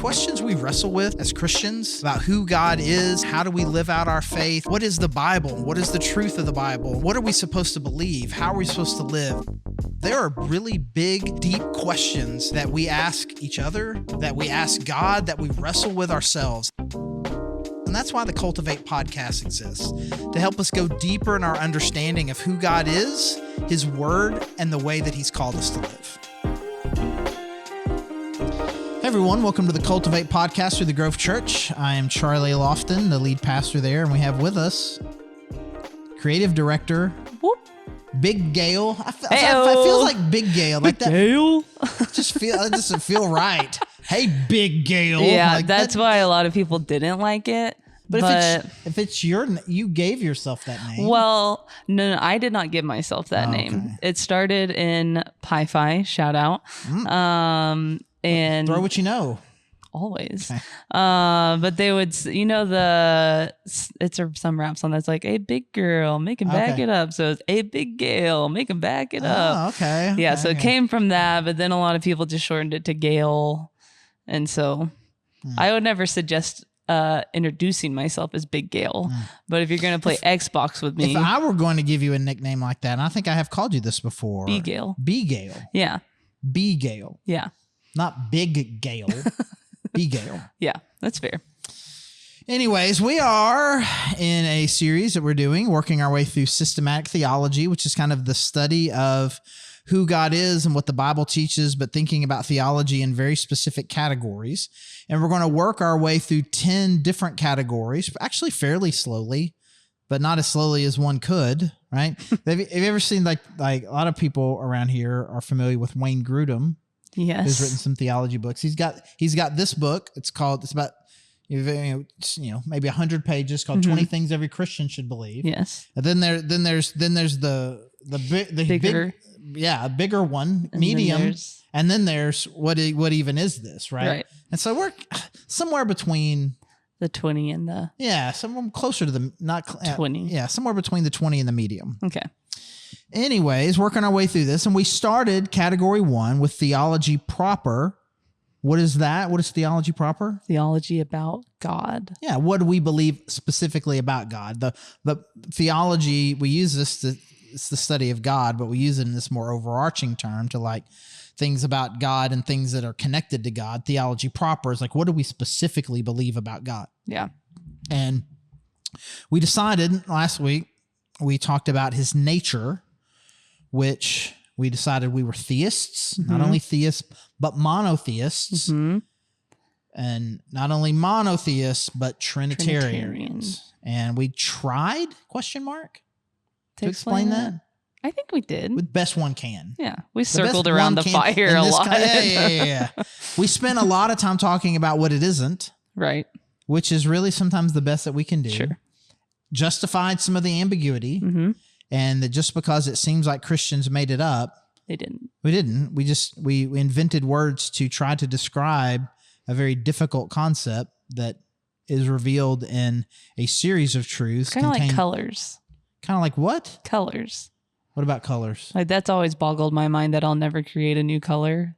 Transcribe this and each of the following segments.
questions we wrestle with as Christians about who God is, how do we live out our faith, what is the Bible, what is the truth of the Bible, what are we supposed to believe, how are we supposed to live? There are really big, deep questions that we ask each other, that we ask God, that we wrestle with ourselves. And that's why the Cultivate podcast exists, to help us go deeper in our understanding of who God is, His Word, and the way that He's called us to live. Hey everyone, welcome to the Cultivate podcast through the Grove Church. I am Charlie Lofton, the lead pastor there, and we have with us creative director, Big Gail. I feel like Big Gail, like that. Gail? It doesn't feel right. Hey, Big Gail. Yeah, like that's why a lot of people didn't like it. But if it's you gave yourself that name. Well, no, I did not give myself that name. It started in Pi-Fi, shout out. And throw what you know. Always. Okay. But they would, it's some rap song that's like, "Hey, big girl, make him back it up." So it's, "Hey, big Gail, make him back it up." Oh, okay. Yeah, so it came from that, but then a lot of people just shortened it to Gail. And so I would never suggest introducing myself as Big Gail. But if you're going to play Xbox with me. If I were going to give you a nickname like that, and I think I have called you this before. B-Gail. B-Gail. Yeah. B-Gail. Yeah. Not Big Gail. B-Gail. Yeah, that's fair. Anyways, we are in a series that we're doing, working our way through systematic theology, which is kind of the study of who God is and what the Bible teaches, but thinking about theology in very specific categories. And we're going to work our way through 10 different categories, actually fairly slowly, but not as slowly as one could, right? Have you ever seen like a lot of people around here are familiar with Wayne Grudem? Yes. Who's written some theology books. He's got this book. It's about maybe 100 pages, called 20 Things Every Christian Should Believe. Yes. And then there's the bigger. A bigger one, And medium, and then there's what even is this, right? Right. And so we're somewhere between the 20 and the somewhere closer to the 20. Somewhere between the 20 and the medium. Okay. Anyways, working our way through this, and we started category 1 with theology proper. What is that? What is theology proper? Theology about God. Yeah. What do we believe specifically about God? The theology, we use this it's the study of God, but we use it in this more overarching term to like things about God and things that are connected to God. Theology proper is like, what do we specifically believe about God? Yeah. And we decided last week, we talked about his nature, which we decided we were theists, not only theists, but monotheists. And not only monotheists, but Trinitarians. And we tried, to explain that? I think we did. With best one can. Yeah. We circled around the fire a lot. Yeah. We spent a lot of time talking about what it isn't. Right. Which is really sometimes the best that we can do. Sure. Justified some of the ambiguity. And that just because it seems like Christians made it up. They didn't. We didn't. We invented words to try to describe a very difficult concept that is revealed in a series of truths. Kind of like colors. Kind of like what? Colors. What about colors? Like that's always boggled my mind that I'll never create a new color.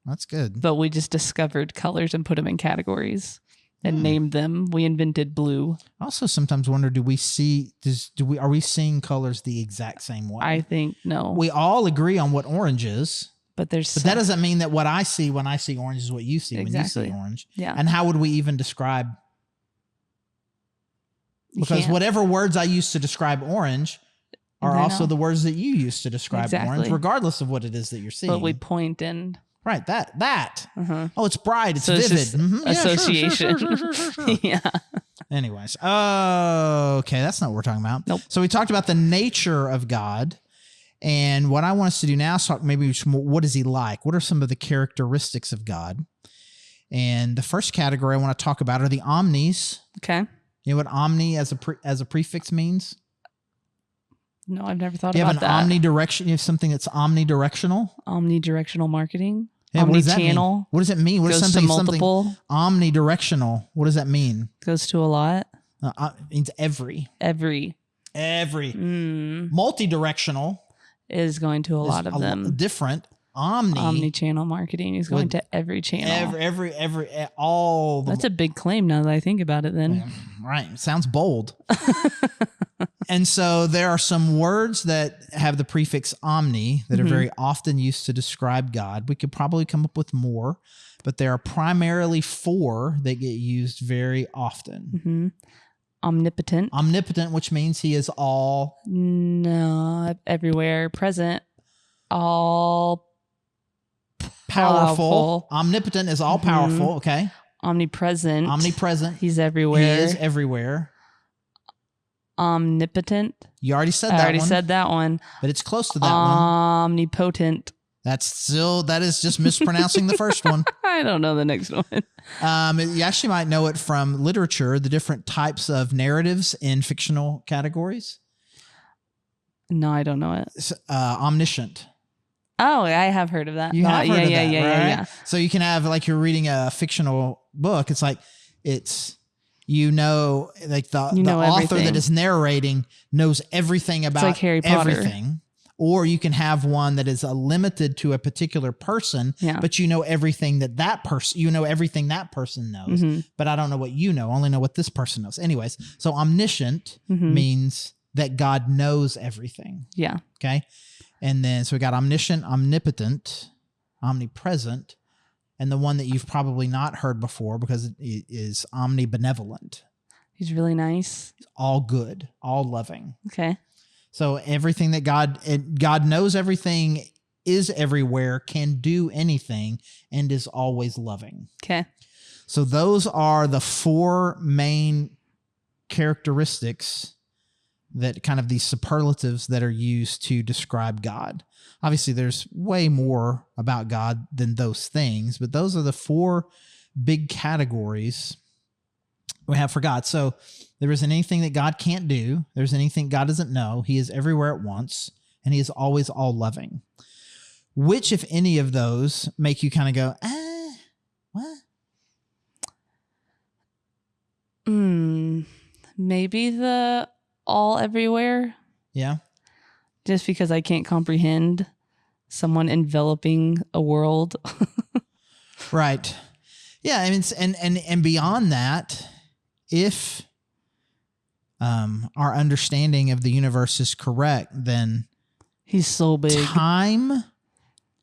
That's good. But we just discovered colors and put them in categories and named them. We invented blue. I also sometimes wonder, are we seeing colors the exact same way? I think no. We all agree on what orange is. But that doesn't mean that what I see when I see orange is what you see when you see orange. Yeah. And how would we even describe? Because whatever words I use to describe orange are also the words that you use to describe orange, regardless of what it is that you're seeing. But we point and... Right, that. Oh, it's bright, it's vivid. It's association. Sure. Yeah. Anyways, okay, that's not what we're talking about. Nope. So we talked about the nature of God, and what I want us to do now is talk maybe what is he like? What are some of the characteristics of God? And the first category I want to talk about are the omnis. Okay. You know what omni as a prefix means? No, I've never thought about that. You have an omnidirection. You have something that's omnidirectional. Omnidirectional marketing. Yeah, omni-channel. What does it mean? What goes is to multiple. Something omnidirectional? What does that mean? Goes to a lot. It means every. Multidirectional is going to a lot of them. Different. Omni-channel marketing. He's going to every channel. All the. That's a big claim now that I think about it then. Right. Sounds bold. And so there are some words that have the prefix omni that are very often used to describe God. We could probably come up with more, but there are primarily 4 that get used very often. Omnipotent. Omnipotent, which means he is all. No, everywhere, present, all powerful. Omnipotent is all powerful. Okay. Omnipresent. Omnipresent. He's everywhere. He is everywhere. Omnipotent. You already said that one. I already said that one. But it's close to that one. Omnipotent. That is just mispronouncing the first one. I don't know the next one. You actually might know it from literature, the different types of narratives in fictional categories. No, I don't know it. Omniscient. Oh, I have heard of that. You have heard of that, right? Yeah. So you can have, like, you're reading a fictional book. It's like, like the author everything. that is narrating knows everything about like Harry Potter. Everything. Or you can have one that is limited to a particular person, but you know everything that person knows. But I don't know what you know. I only know what this person knows. Anyways, so omniscient means that God knows everything. Yeah. Okay. And then, so we got omniscient, omnipotent, omnipresent, and the one that you've probably not heard before because it is omnibenevolent. He's really nice. All good, all loving. Okay. So everything that God knows everything, is everywhere, can do anything, and is always loving. Okay. So those are the 4 main characteristics that kind of these superlatives that are used to describe God. Obviously, there's way more about God than those things, but those are the 4 big categories we have for God. So there isn't anything that God can't do. There's anything God doesn't know. He is everywhere at once, and he is always all loving. Which, if any of those, make you kind of go, what? Maybe the all everywhere. Yeah. Just because I can't comprehend someone enveloping a world. Right. Yeah. I mean, and beyond that, if our understanding of the universe is correct, then he's so big. Time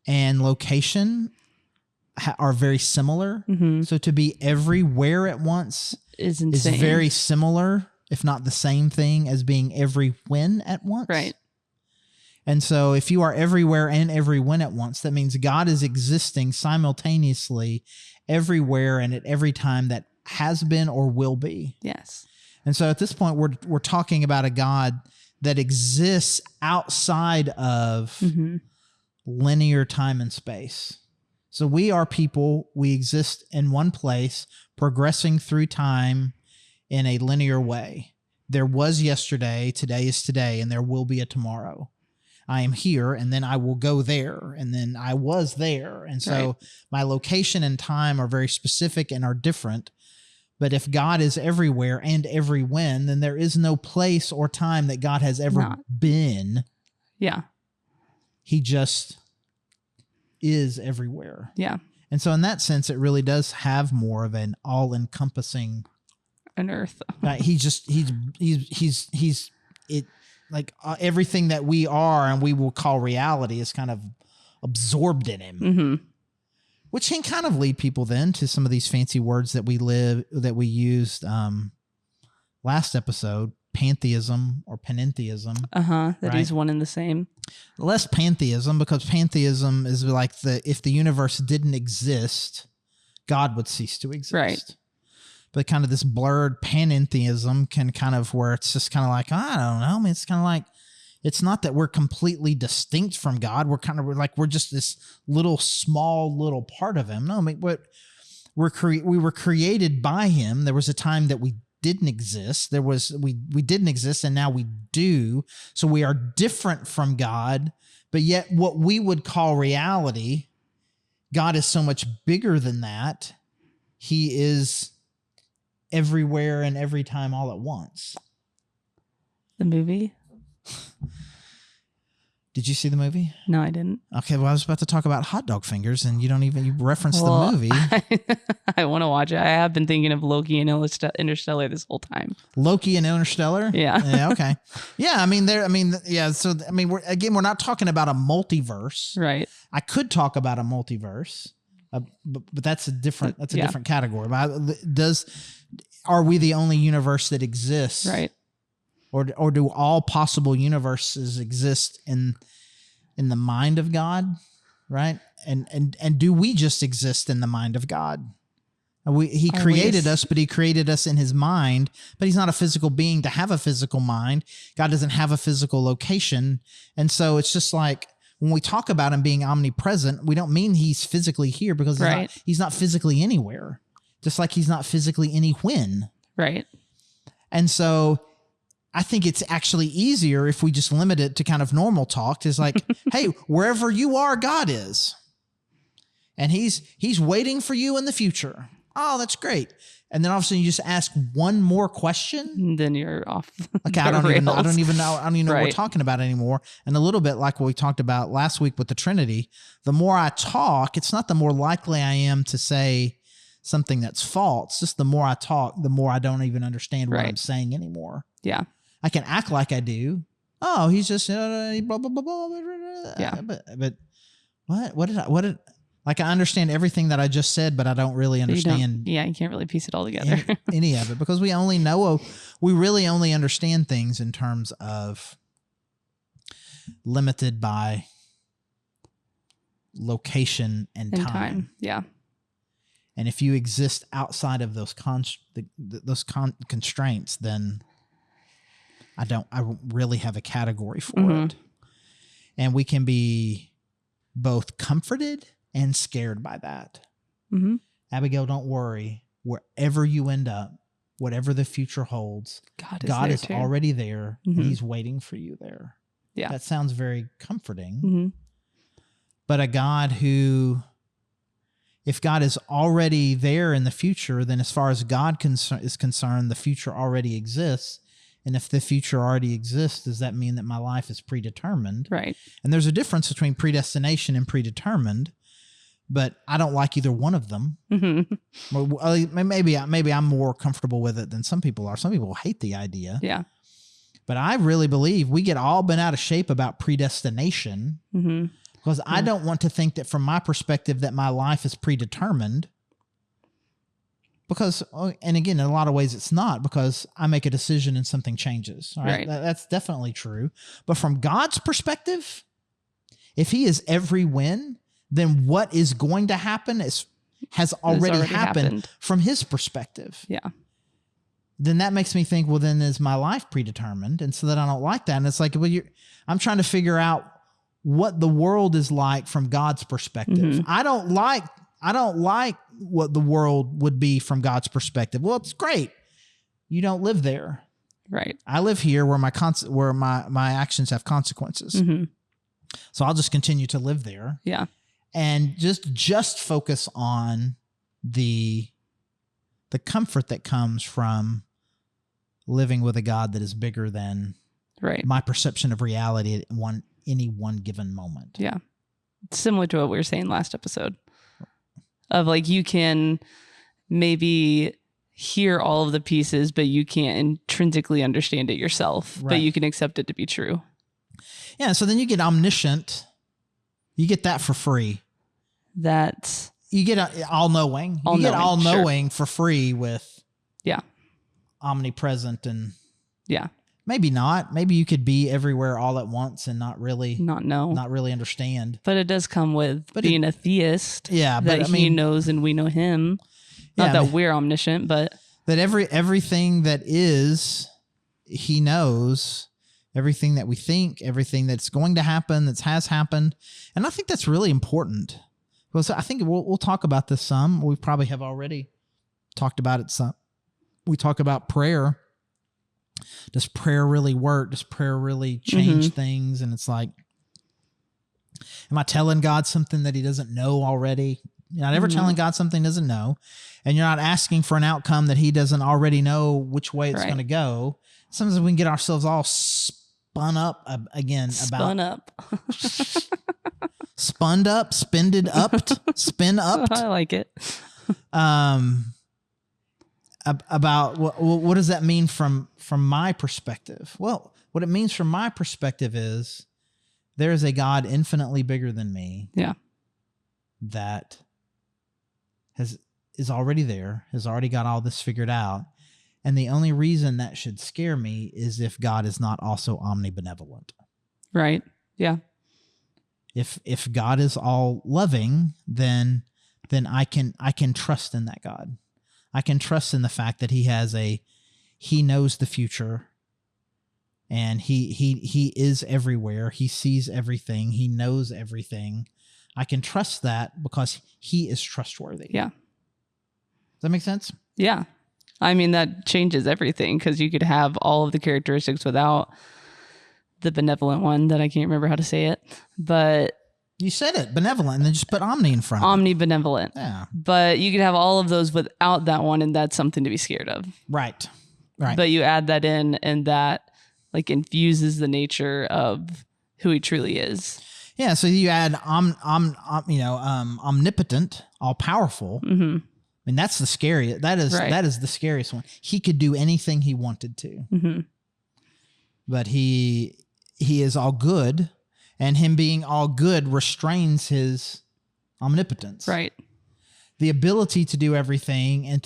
and location are very similar. So to be everywhere at once is insane. Is very similar, if not the same thing, as being every when at once. Right. And so if you are everywhere and every when at once, that means God is existing simultaneously everywhere and at every time that has been or will be. Yes. And so at this point, we're talking about a God that exists outside of linear time and space. So we are people, we exist in one place, progressing through time in a linear way. There was yesterday, today is today, and there will be a tomorrow. I am here, and then I will go there, and then I was there. And so my location and time are very specific and are different. But if God is everywhere and every when, then there is no place or time that God has ever been. Yeah. He just is everywhere. Yeah. And so in that sense, it really does have more of an all-encompassing an earth. He's everything that we are and we will call reality is kind of absorbed in him. Which can kind of lead people then to some of these fancy words that we used last episode, pantheism or panentheism. That is one and the same. Less pantheism, because pantheism is like if the universe didn't exist, God would cease to exist. Right. But kind of this blurred panentheism can kind of where it's just kind of like, I don't know. I mean, it's kind of like, it's not that we're completely distinct from God. We're just this small little part of him. No, I mean, we were created by him. There was a time that we didn't exist. We didn't exist, and now we do. So we are different from God, but yet what we would call reality, God is so much bigger than that. He is everywhere and every time all at once. The movie? Did you see the movie? No, I didn't. Okay, well, I was about to talk about hot dog fingers, and you referenced the movie. I want to watch it. I have been thinking of Loki and Interstellar this whole time. Loki and Interstellar? Yeah. Okay. Yeah, so, we're not talking about a multiverse. Right. I could talk about a multiverse, but that's a different category. Are we the only universe that exists? Right. Or do all possible universes exist in the mind of God, right? And do we just exist in the mind of God? He created us, but he created us in his mind, but he's not a physical being to have a physical mind. God doesn't have a physical location. And so it's just like when we talk about him being omnipresent, we don't mean he's physically here because he's not physically anywhere, just like he's not physically anywhen. Right. And so I think it's actually easier if we just limit it to kind of normal talk. It's like, hey, wherever you are, God is. And he's waiting for you in the future. Oh, that's great. And then all of a sudden you just ask one more question. And then you're off. Okay, I don't even know what we're talking about anymore. And a little bit like what we talked about last week with the Trinity, the more I talk, it's not the more likely I am to say something that's false. Just the more I talk, the more I don't even understand what I'm saying anymore. Yeah. I can act like I do. Oh, he's just blah blah blah blah. Yeah. But what did like I understand everything that I just said, but I don't really understand. You can't really piece it all together. any of it, because we really only understand things in terms of limited by location and time. Yeah. And if you exist outside of those constraints, then I really have a category for it. And we can be both comforted and scared by that. Mm-hmm. Abigail, don't worry. Wherever you end up, whatever the future holds, God is already there. Mm-hmm. And he's waiting for you there. Yeah. That sounds very comforting. Mm-hmm. But a God who, if God is already there in the future, then as far as God is concerned, the future already exists. And if the future already exists, does that mean that my life is predetermined? Right. And there's a difference between predestination and predetermined, but I don't like either one of them. Mm-hmm. Maybe I'm more comfortable with it than some people are. Some people hate the idea. Yeah. But I really believe we get all bent out of shape about predestination because I don't want to think that from my perspective that my life is predetermined. Because, and again, in a lot of ways it's not, because I make a decision and something changes. Right? That's definitely true. But from God's perspective, if he is every when, then what is going to happen has already happened from his perspective. Yeah. Then that makes me think, well, then is my life predetermined? And so that I don't like that. And it's like, well, I'm trying to figure out what the world is like from God's perspective. Mm-hmm. I don't like what the world would be from God's perspective. Well, it's great. You don't live there. Right. I live here where my actions have consequences. Mm-hmm. So I'll just continue to live there. Yeah. And just focus on the comfort that comes from living with a God that is bigger than my perception of reality at any one given moment. Yeah. It's similar to what we were saying last episode. Of like, you can maybe hear all of the pieces, but you can't intrinsically understand it yourself, but you can accept it to be true. Yeah. So then you get omniscient. You get that for free. You get all-knowing. You get all-knowing for free with omnipresent and maybe not. Maybe you could be everywhere all at once and not really understand. But it does come with being a theist. Yeah, but he knows and we know him. Not that we're omniscient, but that everything that is, he knows. Everything that we think, everything that's going to happen, that has happened. And I think that's really important. Because I think we'll talk about this some. We probably have already talked about it some. We talk about prayer. Does prayer really work? Does prayer really change things? And it's like, am I telling God something that he doesn't know already? You're not ever telling God something he doesn't know. And you're not asking for an outcome that he doesn't already know which way it's going to go. Sometimes we can get ourselves all spun up again Spun about up. spun up, spinded upped, spin upped. I like it. About what does that mean from my perspective? Well, what it means from my perspective is there is a God infinitely bigger than me. Yeah. That is already there, has already got all this figured out. And the only reason that should scare me is if God is not also omnibenevolent. Right. Yeah. If God is all loving, then I can trust in that God. I can trust in the fact that he knows the future, and he is everywhere. He sees everything. He knows everything. I can trust that because he is trustworthy. Yeah. Does that make sense? Yeah. I mean, that changes everything, because you could have all of the characteristics without the benevolent one that I can't remember how to say it, but you said it, benevolent, and then just put omni in front of it. Omnibenevolent. Yeah. But you could have all of those without that one, and that's something to be scared of. Right. Right. But you add that in, and that like infuses the nature of who he truly is. Yeah. So you add omnipotent, all powerful. Mm-hmm. I mean, that's the scariest. That is the scariest one. He could do anything he wanted to. Mm-hmm. But he is all good, and him being all good restrains his omnipotence. Right. The ability to do everything, and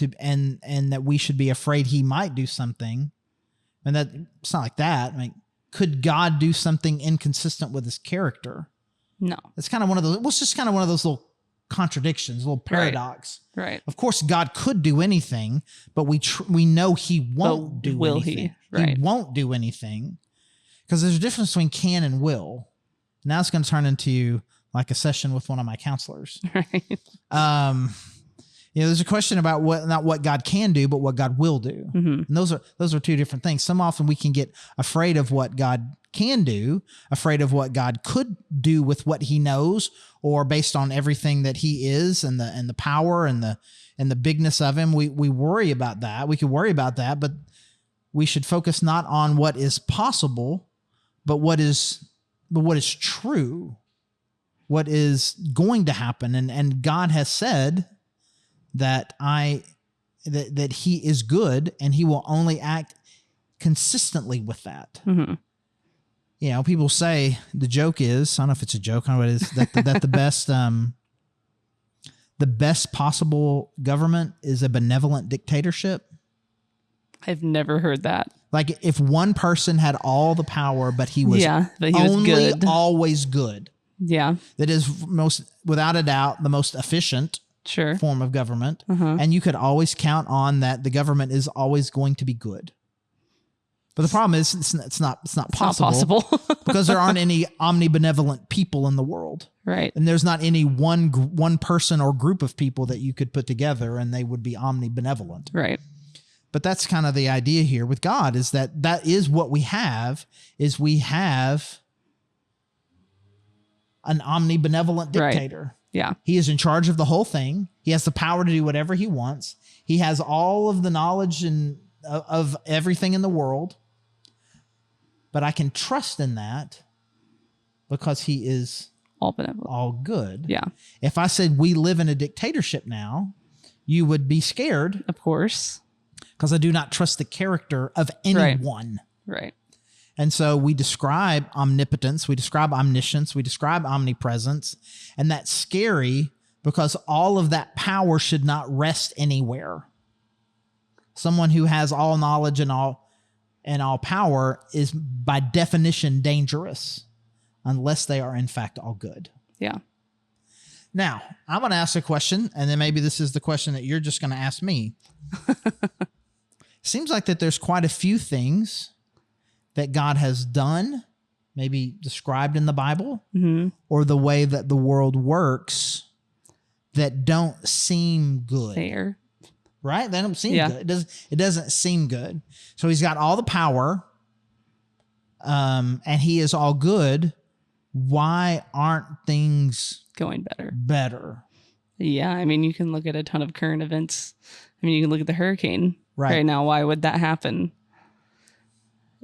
that we should be afraid he might do something. And that it's not like that. I mean, could God do something inconsistent with his character? No. It's kind of one of those. Well, it's just kind of one of those little contradictions, little paradox. Right. Of course, God could do anything, but we know he won't do will anything. He? Right. He won't do anything, because there's a difference between can and will. Now it's going to turn into like a session with one of my counselors. Right. There's a question about not what God can do, but what God will do. Mm-hmm. And those are two different things. Some often we can get afraid of what God can do, afraid of what God could do with what he knows, or based on everything that he is and the power and the bigness of him. We worry about that. We could worry about that, but we should focus not on what is possible, but what is true, what is going to happen. And God has said that that he is good, and he will only act consistently with that. Mm-hmm. People say the joke is, I don't know if it's a joke, I don't know what it is, that the best possible government is a benevolent dictatorship. I've never heard that. Like if one person had all the power, but he was only good. Always good. Yeah. That is without a doubt, the most efficient form of government. Uh-huh. And you could always count on that the government is always going to be good. But the problem is it's not possible, because there aren't any omnibenevolent people in the world. Right. And there's not any one person or group of people that you could put together and they would be omnibenevolent. Right. But that's kind of the idea here with God, is that is what we have, is we have an omnibenevolent dictator. Right. Yeah. He is in charge of the whole thing. He has the power to do whatever he wants. He has all of the knowledge of everything in the world. But I can trust in that because he is all benevolent, all good. Yeah. If I said we live in a dictatorship now, you would be scared. Of course. Because I do not trust the character of anyone. Right. And so we describe omnipotence, we describe omniscience, we describe omnipresence, and that's scary because all of that power should not rest anywhere. Someone who has all knowledge and all power is by definition dangerous unless they are in fact all good. Yeah. Now, I'm going to ask a question, and then maybe this is the question that you're just going to ask me. Seems like that there's quite a few things that God has done, maybe described in the Bible, mm-hmm. or the way that the world works, that don't seem good. Fair. Right? They don't seem good. It doesn't seem good. So he's got all the power, and he is all good. Why aren't things going better? Yeah. I mean, you can look at a ton of current events. I mean, you can look at the hurricane right now. Why would that happen?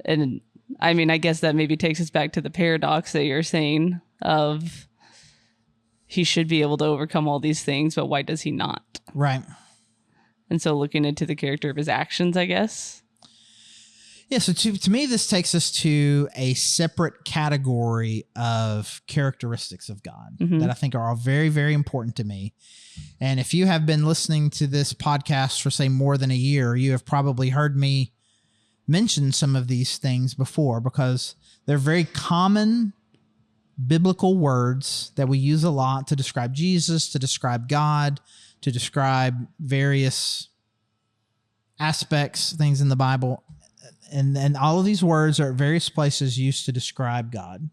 And I mean, I guess that maybe takes us back to the paradox that you're saying of he should be able to overcome all these things, but why does he not? Right. And so looking into the character of his actions, I guess. Yeah, so to me, this takes us to a separate category of characteristics of God that I think are all very, very important to me. And if you have been listening to this podcast for, say, more than a year, you have probably heard me mention some of these things before because they're very common biblical words that we use a lot to describe Jesus, to describe God, to describe various aspects, things in the Bible. And all of these words are at various places used to describe God.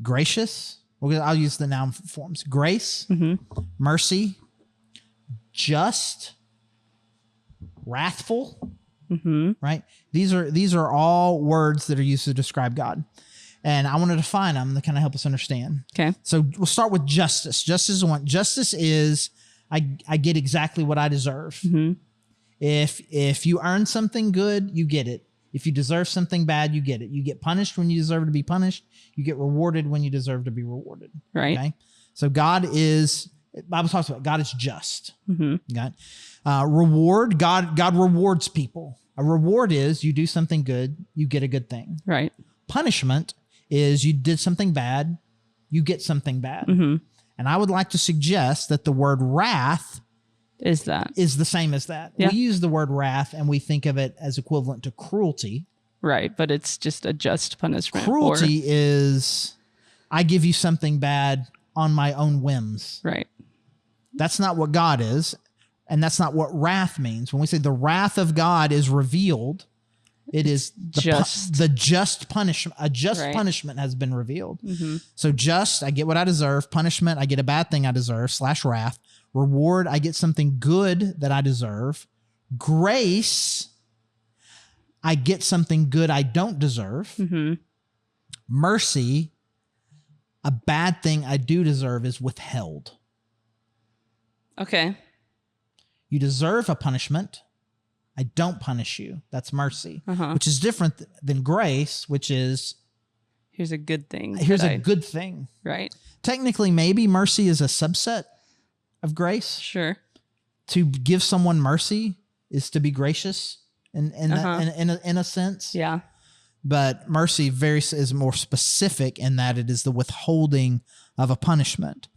Gracious. I'll use the noun forms. Grace, mercy, just, wrathful, right? These are all words that are used to describe God. And I want to define them to kind of help us understand. Okay. So we'll start with justice. Justice is I get exactly what I deserve. If you earn something good, you get it. If you deserve something bad, you get it. You get punished when you deserve to be punished. You get rewarded when you deserve to be rewarded. Right. Okay. So God is, the Bible talks about God is just. God. Reward, God rewards people. A reward is you do something good, you get a good thing. Right. Punishment is you did something bad, you get something bad. And I would like to suggest that the word wrath is the same as that. Yeah. We use the word wrath and we think of it as equivalent to cruelty. Right, but it's just a just punishment. Cruelty is I give you something bad on my own whims. Right. That's not what God is, and that's not what wrath means. When we say the wrath of God is revealed, it is the just punishment. A just punishment has been revealed. So just, I get what I deserve. Punishment, I get a bad thing I deserve / wrath. Reward, I get something good that I deserve. Grace, I get something good I don't deserve. Mercy, a bad thing I do deserve is withheld. Okay. You deserve a punishment. I don't punish you. That's mercy, which is different than grace, which is here's a good thing. Here's a good thing. Right. Technically, maybe mercy is a subset of grace. Sure. To give someone mercy is to be gracious in a sense. Yeah. But mercy is more specific in that it is the withholding of a punishment.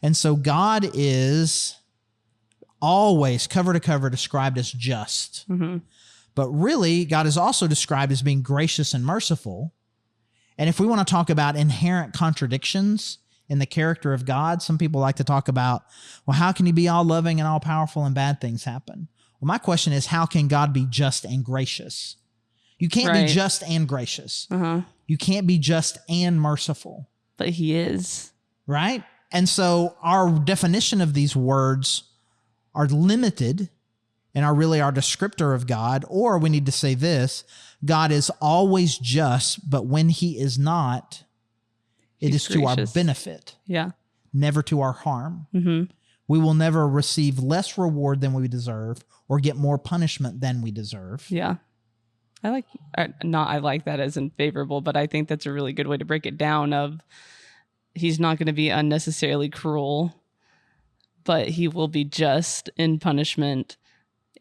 And so God is always cover to cover described as just. But really, God is also described as being gracious and merciful. And if we want to talk about inherent contradictions in the character of God, some people like to talk about, well, how can he be all loving and all powerful and bad things happen? Well, my question is, how can God be just and gracious? You can't be just and gracious. You can't be just and merciful. But he is. Right? And so our definition of these words are limited and are really our descriptor of God. Or we need to say this, God is always just, but when he is not, it is to our benefit. Yeah. Never to our harm. We will never receive less reward than we deserve or get more punishment than we deserve. Yeah. I like that as unfavorable, but I think that's a really good way to break it down of he's not going to be unnecessarily cruel, but he will be just in punishment,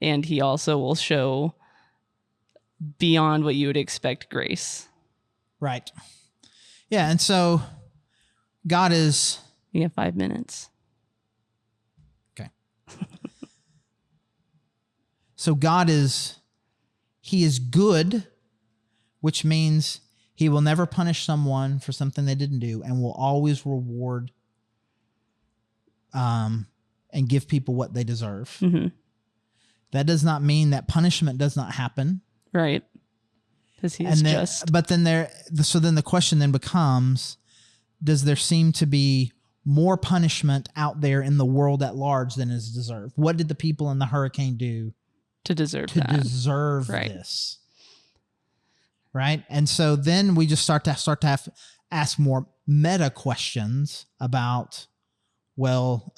and he also will show beyond what you would expect grace. Right. Yeah, and so God is... You have 5 minutes. Okay. So God is... He is good, which means he will never punish someone for something they didn't do and will always reward and give people what they deserve. That does not mean that punishment does not happen. Right. Because he is just. But then so then the question then becomes, does there seem to be more punishment out there in the world at large than is deserved? What did the people in the hurricane do to deserve this? Right? And so then we just start to ask more meta questions about, well,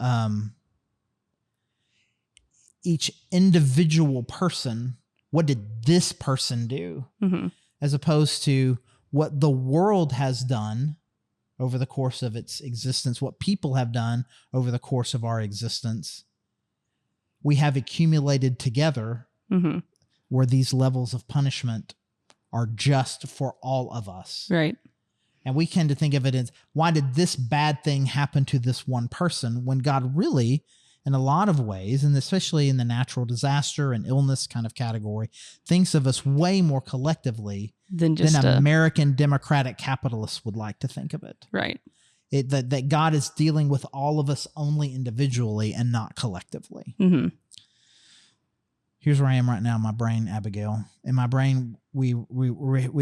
each individual person, what did this person do? as opposed to what the world has done over the course of its existence, what people have done over the course of our existence. We have accumulated together where these levels of punishment are just for all of us. Right. And we tend to think of it as, why did this bad thing happen to this one person, when God really, in a lot of ways, and especially in the natural disaster and illness kind of category, thinks of us way more collectively than American democratic capitalists would like to think of it. Right. That God is dealing with all of us only individually and not collectively. Here's where I am right now in my brain, Abigail. In my brain, I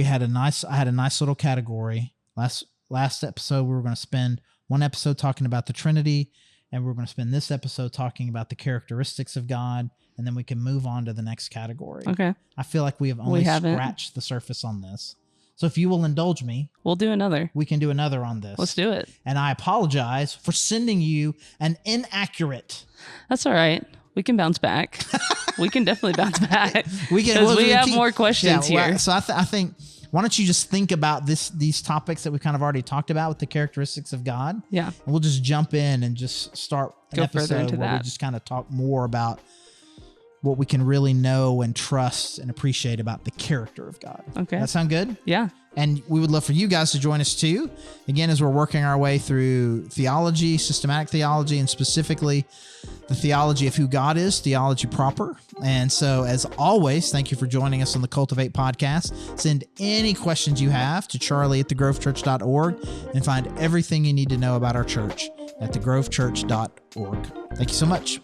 had a nice little category. Last episode, we were going to spend one episode talking about the Trinity, and we're going to spend this episode talking about the characteristics of God, and then we can move on to the next category. Okay. I feel like we have only scratched the surface on this. So if you will indulge me, we'll do another. We can do another on this. Let's do it. And I apologize for sending you an inaccurate. That's all right. We can bounce back. We can definitely bounce back. We have more questions here. So I think, why don't you just think about these topics that we kind of already talked about with the characteristics of God? Yeah. And we'll just jump in and just start an episode where we just kind of talk more about what we can really know and trust and appreciate about the character of God. Okay. That sound good? Yeah. And we would love for you guys to join us too. Again, as we're working our way through theology, systematic theology, and specifically the theology of who God is, theology proper. And so, as always, thank you for joining us on the Cultivate podcast. Send any questions you have to charlie@thegrovechurch.org and find everything you need to know about our church at thegrovechurch.org. Thank you so much.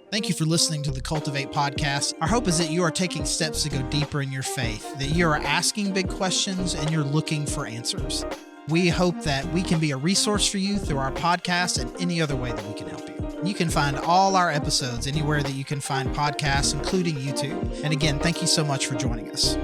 Thank you for listening to the Cultivate podcast. Our hope is that you are taking steps to go deeper in your faith, that you are asking big questions and you're looking for answers. We hope that we can be a resource for you through our podcast and any other way that we can help you. You can find all our episodes anywhere that you can find podcasts, including YouTube. And again, thank you so much for joining us.